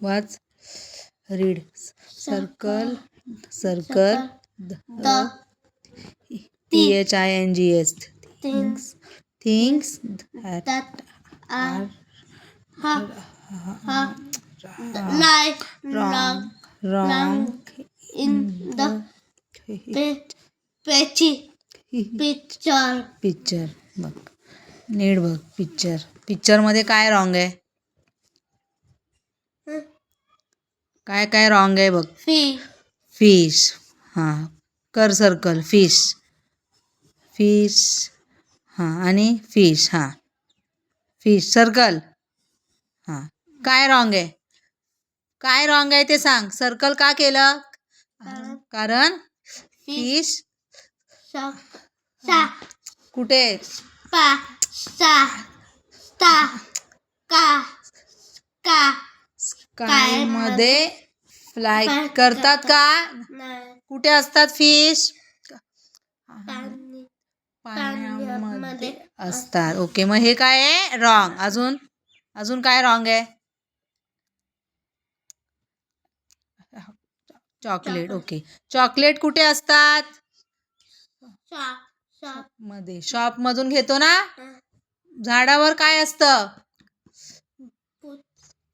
Watch. Read. Circle circle the THINGS things that that are are like wrong in the picture. Picture बघ. नीट बघ. पिक्चरमध्ये काय wrong आहे? काय काय रॉंग आहे बघ. फिश. हां, कर सर्कल. फिश हां, आणि फिश. हां, फिश सर्कल. हां, काय रॉंग आहे? काय रॉंग आहे ते सांग. सर्कल का केलं? कारण फिश कुठे? स्काय मध्ये फ्लाय करतात का? कुठे असतात फिश? पाण्यामध्ये असतात. ओके, मग हे काय आहे? रॉंग. अजून काय रॉंग आहे? चॉकलेट. ओके, चॉकलेट कुठे असतात? मध्ये. शॉप मधून घेतो ना. झाडावर काय असतं?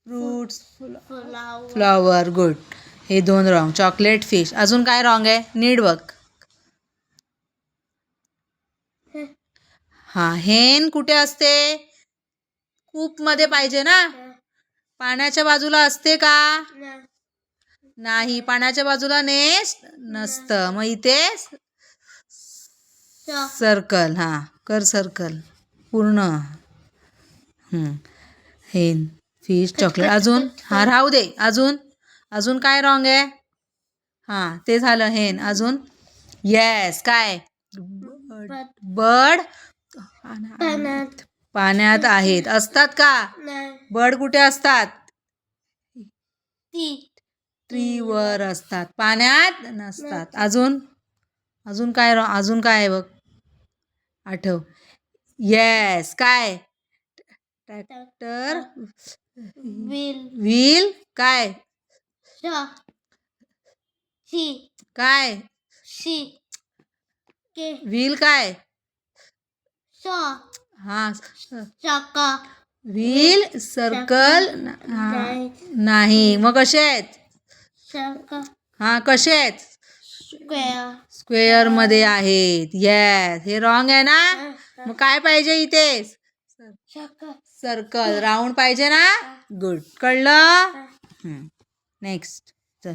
Fruits, flower. गुड. हे 2 रॉंग. Chocolate, fish. अजून काय रॉंग आहे? नीट बघ. हां, हेन कुठे असते? कूप मध्ये पाहिजे ना. पाण्याच्या बाजूला असते का? नाही, पाण्याच्या बाजूला नेस्ट नसतं. मग इथे सर्कल. हां, कर सर्कल पूर्ण. हेन, फिश, चॉकलेट. अजून? हां, राहू दे. अजून काय रॉंग आहे? हां, ते झालं. हेन. अजून? येस. काय? बर्ड पाण्यात आहेत. असतात का? बर्ड कुठे असतात? ट्रीवर असतात. पाण्यात नसतात. अजून काय आहे बघ. आठव. येस. काय? Tractor wheel. काय? काय? व्हील काय? हां, व्हील सर्कल नाही. मग कसे आहेत? हां, कसे आहेत? स्क्वेअर मध्ये आहेत. येस. हे रॉंग आहे ना. मग काय पाहिजे इथे? सर्कल. राऊंड पाहिजे ना. गुड. कळलं? नेक्स्ट. चल.